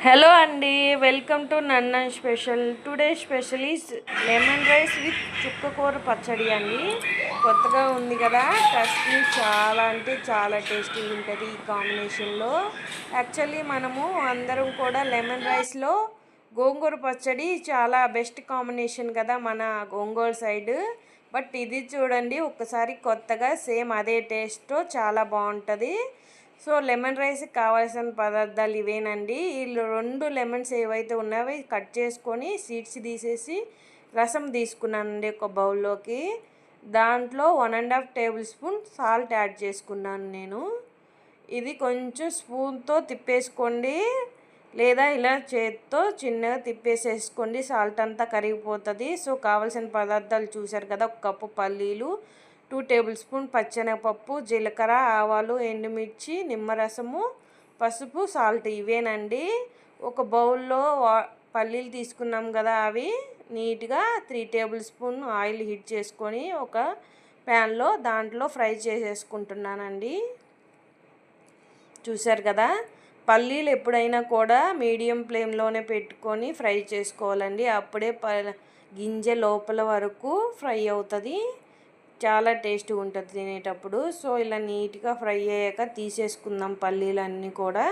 Hello అండి, welcome to నన్న special. Today special is lemon rice with చుక్కకూర పచ్చడి అండి. కొత్తగా ఉంది కదా, ట్రస్ట్ మీ, చాలా అంటే చాలా టేస్టీ ఉంటుంది ఈ కాంబినేషన్లో. యాక్చువల్లీ మనము అందరం కూడా లెమన్ రైస్లో గోంగూర పచ్చడి చాలా బెస్ట్ కాంబినేషన్ కదా మన గోంగూర సైడ్. బట్ ఇది చూడండి, ఒక్కసారి కొత్తగా సేమ్ అదే టేస్ట్తో చాలా బాగుంటుంది. సో లెమన్ రైస్కి కావాల్సిన పదార్థాలు ఇవేనండి. వీళ్ళు 2 లెమన్స్ ఏవైతే ఉన్నాయో కట్ చేసుకొని సీడ్స్ తీసేసి రసం తీసుకున్నానండి ఒక బౌల్లోకి. దాంట్లో 1½ టేబుల్ స్పూన్ సాల్ట్ యాడ్ చేసుకున్నాను నేను. ఇది కొంచెం స్పూన్తో తిప్పేసుకోండి, లేదా ఇలా చేత్తో చిన్నగా తిప్పేసేసుకోండి, సాల్ట్ అంతా కరిగిపోతుంది. సో కావాల్సిన పదార్థాలు చూసారు కదా, 1 కప్పు పల్లీలు, 2 టేబుల్ స్పూన్ పచ్చెనగపప్పు, జీలకర్ర, ఆవాలు, ఎండుమిర్చి, నిమ్మరసము, పసుపు, సాల్ట్ ఇవేనండి. ఒక బౌల్లో పల్లీలు తీసుకున్నాం కదా, అవి నీట్గా 3 టేబుల్ స్పూన్ ఆయిల్ హీట్ చేసుకొని ఒక ప్యాన్లో దాంట్లో ఫ్రై చేసేసుకుంటున్నానండి. చూసారు కదా, పల్లీలు ఎప్పుడైనా కూడా మీడియం ఫ్లేమ్లోనే పెట్టుకొని ఫ్రై చేసుకోవాలండి. అప్పుడే గింజ లోపల వరకు ఫ్రై అవుతుంది, చాలా టేస్ట్గా ఉంటుంది తినేటప్పుడు. సో ఇలా నీట్గా ఫ్రై అయ్యాక తీసేసుకుందాం పల్లీలన్నీ కూడా.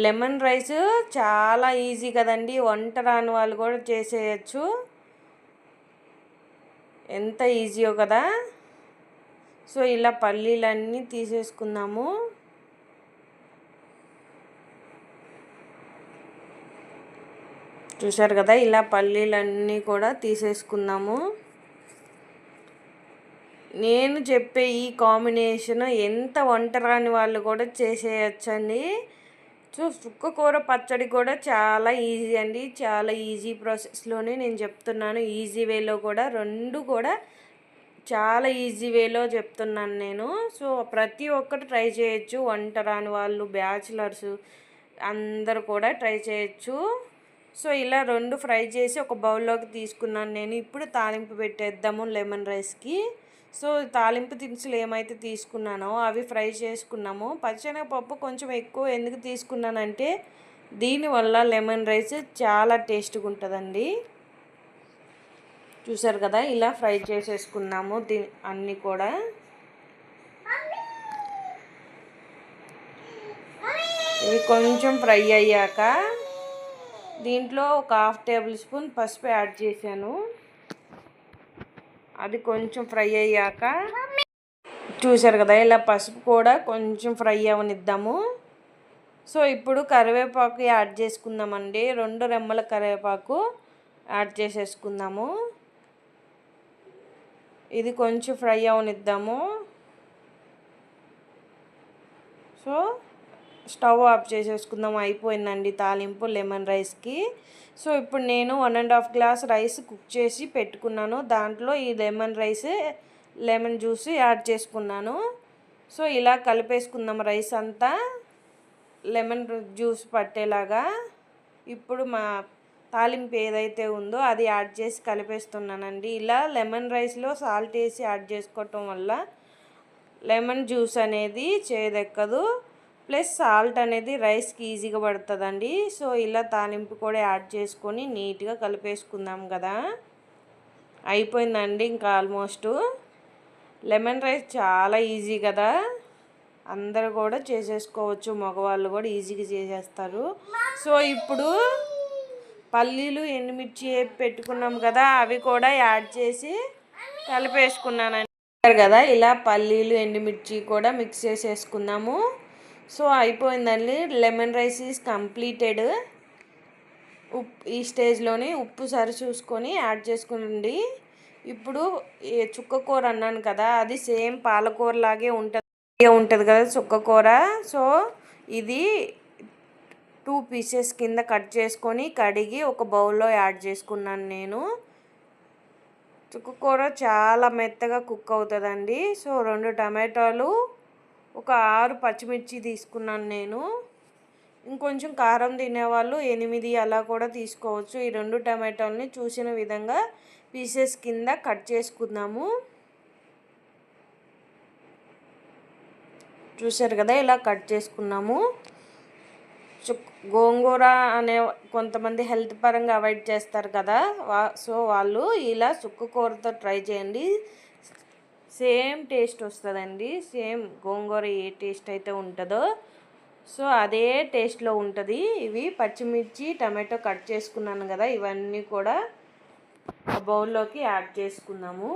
లెమన్ రైస్ చాలా ఈజీ కదండి, వంట రాని వాళ్ళు కూడా చేసేయచ్చు, ఎంత ఈజీయో కదా. సో ఇలా పల్లీలన్నీ తీసేసుకుందాము. చూసారు కదా, ఇలా పల్లీలన్నీ కూడా తీసేసుకుందాము. నేను చెప్పే ఈ కాంబినేషన్ ఎంత వంట రాని వాళ్ళు కూడా చేసేయచ్చండి. సో చుక్కకూర పచ్చడి కూడా చాలా ఈజీ అండి, చాలా ఈజీ ప్రాసెస్లోనే నేను చెప్తున్నాను. ఈజీ వేలో కూడా, 2 కూడా చాలా ఈజీ వేలో చెప్తున్నాను నేను. సో ప్రతి ఒక్కరు ట్రై చేయొచ్చు, వంట రాని వాళ్ళు, బ్యాచిలర్స్ అందరూ కూడా ట్రై చేయొచ్చు. సో ఇలా 2 ఫ్రై చేసి ఒక బౌల్లోకి తీసుకున్నాను నేను. ఇప్పుడు తాలింపు పెట్టేద్దాము లెమన్ రైస్కి. సో తాలింపు దినుసులు ఏమైతే తీసుకున్నానో అవి ఫ్రై చేసుకున్నాము. పచ్చెనగపప్పు కొంచెం ఎక్కువ ఎందుకు తీసుకున్నానంటే దీనివల్ల లెమన్ రైస్ చాలా టేస్ట్గా ఉంటుందండి. చూసారు కదా, ఇలా ఫ్రై చేసేసుకున్నాము అన్నీ కూడా. ఇవి కొంచెం ఫ్రై అయ్యాక దీంట్లో ఒక 1/2 టేబుల్ స్పూన్ పసుపు యాడ్ చేశాను. అది కొంచెం ఫ్రై అయ్యాక చూసారు కదా, ఇలా పసుపు కూడా కొంచెం ఫ్రై అవనిద్దాము. సో ఇప్పుడు కరివేపాకు యాడ్ చేసుకుందామండి. 2 రెమ్మల కరివేపాకు యాడ్ చేసేసుకుందాము. ఇది కొంచెం ఫ్రై అవనిద్దాము. సో స్టవ్ ఆఫ్ చేసేసుకుందాం, అయిపోయిందండి తాలింపు లెమన్ రైస్కి. సో ఇప్పుడు నేను 1½ గ్లాస్ రైస్ కుక్ చేసి పెట్టుకున్నాను. దాంట్లో ఈ లెమన్ జ్యూస్ యాడ్ చేసుకున్నాను. సో ఇలా కలిపేసుకుందాం రైస్ అంతా లెమన్ జ్యూస్ పట్టేలాగా. ఇప్పుడు మా తాలింపు ఏదైతే ఉందో అది యాడ్ చేసి కలిపేస్తున్నానండి. ఇలా లెమన్ రైస్లో సాల్ట్ వేసి యాడ్ చేసుకోవటం వల్ల లెమన్ జ్యూస్ అనేది చేదెక్కదు, ప్లస్ సాల్ట్ అనేది రైస్కి ఈజీగా పడుతుందండి. సో ఇలా తాలింపు కూడా యాడ్ చేసుకొని నీట్గా కలిపేసుకుందాం కదా. అయిపోయిందండి ఇంకా ఆల్మోస్ట్. లెమన్ రైస్ చాలా ఈజీ కదా, అందరూ కూడా చేసేసుకోవచ్చు, మగవాళ్ళు కూడా ఈజీగా చేసేస్తారు. సో ఇప్పుడు పల్లీలు, ఎండుమిర్చి పెట్టుకున్నాం కదా, అవి కూడా యాడ్ చేసి కలిపేసుకున్నానండి కదా. ఇలా పల్లీలు, ఎండుమిర్చి కూడా మిక్స్ చేసేసుకుందాము. సో అయిపోయిందండి, లెమన్ రైస్ ఈజ్ కంప్లీటెడ్. ఈ స్టేజ్లోనే ఉప్పు సరి చూసుకొని యాడ్ చేసుకునండి. ఇప్పుడు చుక్కకూర అన్నాను కదా, అది సేమ్ పాలకూర లాగే ఉంటుంది కదా చుక్కకూర. సో ఇది 2 పీసెస్ కింద కట్ చేసుకొని కడిగి ఒక బౌల్లో యాడ్ చేసుకున్నాను నేను. చుక్కకూర చాలా మెత్తగా కుక్ అవుతుందండి. సో 2 టమాటాలు, ఒక 6 పచ్చిమిర్చి తీసుకున్నాను నేను. ఇంకొంచెం కారం తినేవాళ్ళు 8 అలా కూడా తీసుకోవచ్చు. ఈ 2 టమాటాలని చూసిన విధంగా పీసెస్ కింద కట్ చేసుకుందాము. చూసారు కదా, ఇలా కట్ చేసుకున్నాము. గోంగూర అనే కొంతమంది హెల్త్ పరంగా అవాయిడ్ చేస్తారు కదా, సో వాళ్ళు ఇలా చుక్కకూరతో ట్రై చేయండి. సేమ్ టేస్ట్ వస్తుందండి. సేమ్ గోంగూర ఏ టేస్ట్ అయితే ఉంటుందో సో అదే టేస్ట్లో ఉంటుంది. ఇవి పచ్చిమిర్చి టమాటో కట్ చేసుకున్నాను కదా, ఇవన్నీ కూడా ఆ బౌల్లోకి యాడ్ చేసుకుందాము.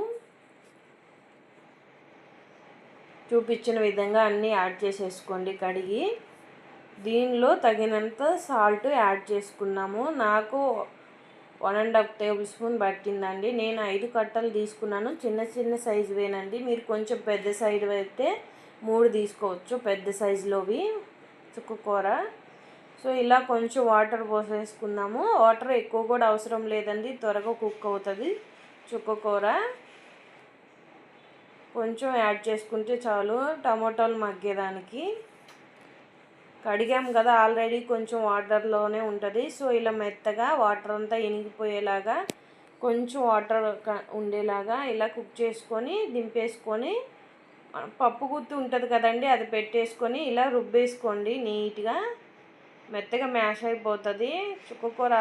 చూపించిన విధంగా అన్నీ యాడ్ చేసేసుకోండి కడిగి. దీనిలో తగినంత సాల్ట్ యాడ్ చేసుకున్నాము. నాకు 1½ టేబుల్ స్పూన్ పట్టిందండి. నేను 5 కట్టలు తీసుకున్నాను. చిన్న చిన్న సైజు వేనండి. మీరు కొంచెం పెద్ద సైజు అయితే 3 తీసుకోవచ్చు, పెద్ద సైజులోవి చుక్కకూర. సో ఇలా కొంచెం వాటర్ పోసేసుకుందాము. వాటర్ ఎక్కువ కూడా అవసరం లేదండి, త్వరగా కుక్ అవుతుంది చుక్కకూర. కొంచెం యాడ్ చేసుకుంటే చాలు టమాటాలు మగ్గేదానికి. కడిగాము కదా ఆల్రెడీ, కొంచెం వాటర్లోనే ఉంటుంది. సో ఇలా మెత్తగా వాటర్ అంతా ఇనిగిపోయేలాగా కొంచెం వాటర్ ఉండేలాగా ఇలా కుక్ చేసుకొని దింపేసుకొని పప్పు గుత్తి ఉంటుంది కదండి, అది పెట్టేసుకొని ఇలా రుబ్బేసుకోండి నీట్గా. మెత్తగా మ్యాష్ అయిపోతుంది చుక్కకూర.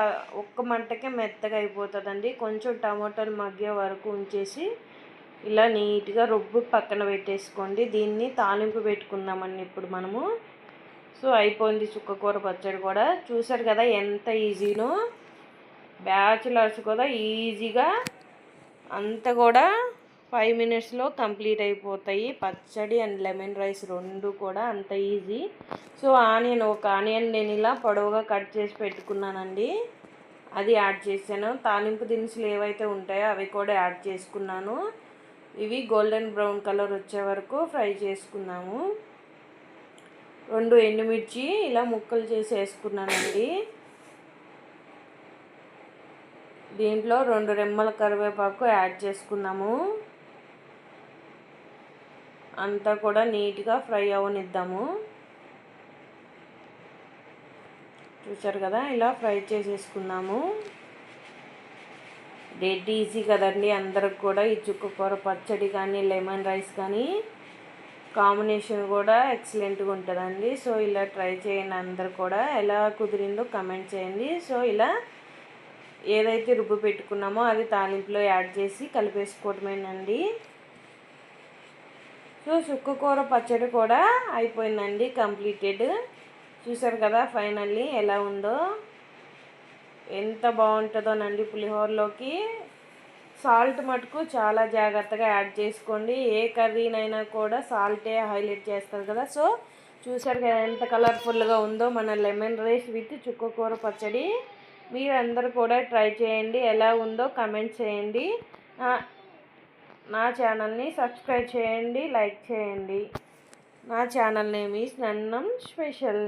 ఒక్క మంటకే మెత్తగా అయిపోతుందండి. కొంచెం టమాటాలు మగ్గే వరకు ఉంచేసి ఇలా నీట్గా రుబ్బు పక్కన పెట్టేసుకోండి. దీన్ని తాలింపు పెట్టుకుందామండి ఇప్పుడు మనము. సో అయిపోయింది చుక్కకూర పచ్చడి కూడా. చూసారు కదా ఎంత ఈజీనో. బ్యాచులర్స్ కూడా ఈజీగా అంతా కూడా 5 మినిట్స్లో కంప్లీట్ అయిపోతాయి. పచ్చడి అండ్ లెమన్ రైస్ రెండు కూడా అంత ఈజీ. సో ఒక ఆనియన్ నేను ఇలా పొడవుగా కట్ చేసి పెట్టుకున్నానండి, అది యాడ్ చేశాను. తాలింపు దినుసులు ఏవైతే ఉంటాయో అవి కూడా యాడ్ చేసుకున్నాను. ఇవి గోల్డెన్ బ్రౌన్ కలర్ వచ్చే వరకు ఫ్రై చేసుకున్నాము. 2 ఎండుమిర్చి ఇలా ముక్కలు చేసి వేసుకున్నానండి. దీంట్లో 2 రెమ్మల కరివేపాకు యాడ్ చేసుకున్నాము. అంతా కూడా నీట్గా ఫ్రై అవనిద్దాము. చూసారు కదా ఇలా ఫ్రై చేసేసుకున్నాము. డెడ్ ఈజీ కదండి అందరికి కూడా. ఈ చుక్కకూర పచ్చడి కానీ లెమన్ రైస్ కానీ కాంబినేషన్ కూడా ఎక్సలెంట్గా ఉంటుందండి. సో ఇలా ట్రై చేయండి అందరు కూడా. ఎలా కుదిరిందో కమెంట్ చేయండి. సో ఇలా ఏదైతే రుబ్బు పెట్టుకున్నామో అది తాలింపులో యాడ్ చేసి కలిపేసుకోవటమేనండి. సో చుక్కకూర పచ్చడి కూడా అయిపోయిందండి, కంప్లీటెడ్. చూసారు కదా ఫైనల్లీ ఎలా ఉందో, ఎంత బాగుంటుందోనండి పులిహోరలోకి. సాల్ట్ మటుకు చాలా జాగ్రత్తగా యాడ్ చేసుకోండి. ఏ కర్రీనైనా కూడా సాల్టే హైలైట్ చేస్తారు కదా. సో చూసారు కదా ఎంత కలర్ఫుల్గా ఉందో మన లెమన్ రైస్ విత్ చుక్కకూర పచ్చడి. మీరందరూ కూడా ట్రై చేయండి. ఎలా ఉందో కమెంట్ చేయండి. నా ఛానల్ని సబ్స్క్రైబ్ చేయండి, లైక్ చేయండి. నా ఛానల్ నేమ్ ఈజ్ నన్నం స్పెషల్.